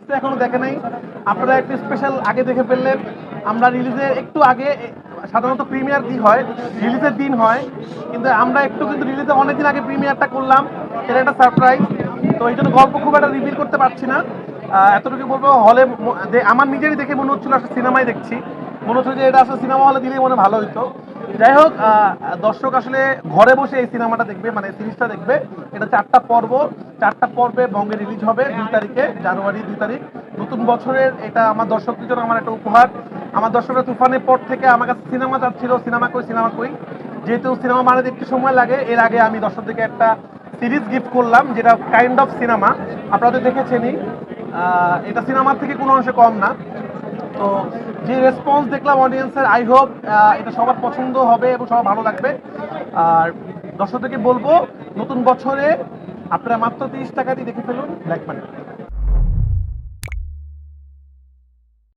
সিরিজটা এখনো দেখে নাই, আপনারা একটু স্পেশাল আগে দেখে ফেললেন। আমরা রিলিজের একটু আগে, সাধারণত প্রিমিয়ার কি হয় রিলিজের দিন হয়, কিন্তু আমরা একটু কিন্তু রিলিজের অনেকদিন আগে প্রিমিয়ারটা করলাম, এটা একটা সারপ্রাইজ। তো এই জন্য গল্প খুব একটা রিভিল করতে পারছি না। এতটুকু বলবো, হলে আমার নিজেরই দেখে মনে হচ্ছিল আসলে সিনেমাই দেখছি, মনে হচ্ছে যে এটা আসলে সিনেমা হলে দিলেই মনে ভালো হতো। যাই হোক, দর্শক আসলে ঘরে বসে এই সিনেমাটা দেখবে, মানে সিরিজটা দেখবে। এটা 4টা পর্ব, 4টা পর্বে বঙ্গে রিলিজ হবে 2 তারিখে, জানুয়ারি 2 তারিখ। নতুন বছরের এটা আমার দর্শকদের জন্য আমার একটা উপহার। আমার দর্শকরা তুফানের পর থেকে আমার কাছে সিনেমা চাচ্ছিল, সিনেমা কই। যেহেতু সিনেমা বানাতে একটু সময় লাগে, এর আগে আমি দর্শকদেরকে একটা সিরিজ গিফট করলাম, যেটা কাইন্ড অফ সিনেমা, আপনাদের দেখেছেনই। এটা সিনেমার থেকে কোনো অংশে কম না। তো যে রেসপন্স দেখলাম অডিয়েন্সের, আই হোপ এটা সবার পছন্দ হবে এবং সবার ভালো লাগবে। আর দর্শকদেরকে বলবো, নতুন বছরে আপনারা মাত্র 30 টাকা দিয়ে দেখে ফেলুন ব্ল্যাক মানি।